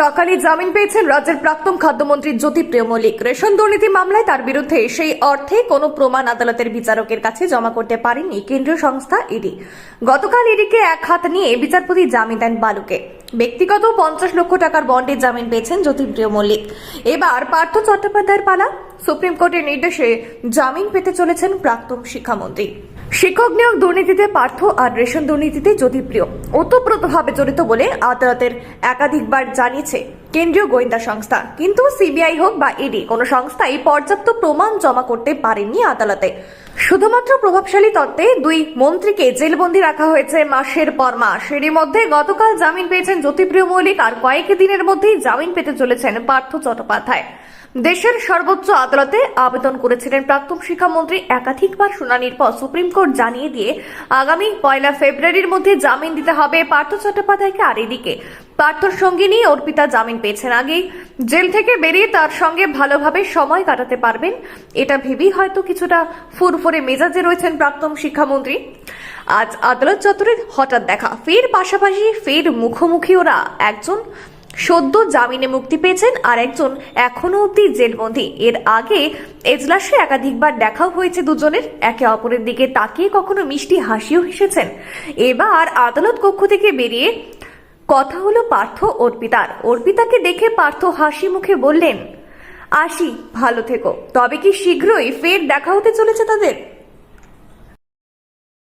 সকালে জামিন পেয়েছেন রাজ্যের প্রাক্তন খাদ্যমন্ত্রী জ্যোতিপ্রিয় মল্লিক। রেশন দুর্নীতি মামলায় তার বিরুদ্ধে সেই অর্থে কোনো প্রমাণ আদালতের বিচারকের কাছে জমা করতে পারেনি কেন্দ্রীয় সংস্থা ইডি। গতকাল ইডিকে এক হাত নিয়ে বিচারপতি জামিন দেন বালুকে। ব্যক্তিগত 50 লক্ষ টাকার বন্ডে জামিন পেয়েছেন জ্যোতিপ্রিয় মল্লিক। এবার পার্থ চট্টোপাধ্যায়ের পালা। সুপ্রিম কোর্টের নির্দেশে জামিন পেতে চলেছেন প্রাক্তন শিক্ষামন্ত্রী। শিক্ষক নিয়োগ দুর্নীতিতে পার্থ আর রেশন দুর্নীতিতে জ্যোতিপ্রিয় ওতপ্রোতভাবে জড়িত বলে আদালতের একাধিকবার জানিয়েছে কেন্দ্রীয় গোয়েন্দা সংস্থা। কিন্তু সিবিআই হোক বা ইডি কোনো সংস্থাই পর্যাপ্ত প্রমাণ জমা করতে পারেনি আদালতে। শুধুমাত্র প্রভাবশালী তত্ত্বে দুই মন্ত্রীকে জেলবন্দি রাখা হয়েছে মাসের পর মাস। এরই মধ্যে গতকাল জামিন পেয়েছেন জ্যোতিপ্রিয় মল্লিক, আর কয়েক দিনের মধ্যেই জামিন পেতে চলেছেন পার্থ চট্টোপাধ্যায়। দেশের সর্বোচ্চ আদালতে আবেদন করেছিলেন প্রাক্তন শিক্ষামন্ত্রী। একাধিকবার শুনানির পর সুপ্রিম কোর্ট জানিয়ে দিয়ে আগামী 1 ফেব্রুয়ারির মধ্যে জামিন দিতে হবে পার্থ চট্টোপাধ্যায়কে। আর এদিকে পার্থর সঙ্গিনী অর্পিতা জামিন পেয়েছেন আগেই। জেল থেকে বেরিয়ে তার সঙ্গে ভালোভাবে সময় কাটাতে পারবেন, এটা ভেবেই হয়তো কিছুটা ফুরফুরে মেজাজে রয়েছেন প্রাক্তন শিক্ষামন্ত্রী। আজ আদালত চত্বরে হঠাৎ দেখা, ফের পাশাপাশি ফের মুখোমুখি ওরা। একজন সদ্য জামিনে মুক্তি পেয়েছেন আর একজন এখনো অব্দি জেলবন্দী। এর আগে এজলাসে একাধিকবার দেখাও হয়েছে দুজনের, একে অপরের দিকে তাকিয়ে কখনো মিষ্টি হাসিও হেসেছেন। এবার আদালত কক্ষ থেকে বেরিয়ে কথা হলো পার্থ অর্পিতার। অর্পিতাকে দেখে পার্থ হাসি মুখে বললেন, আসি, ভালো থেকো। তবে কি শীঘ্রই ফের দেখা হতে চলেছে তাদের?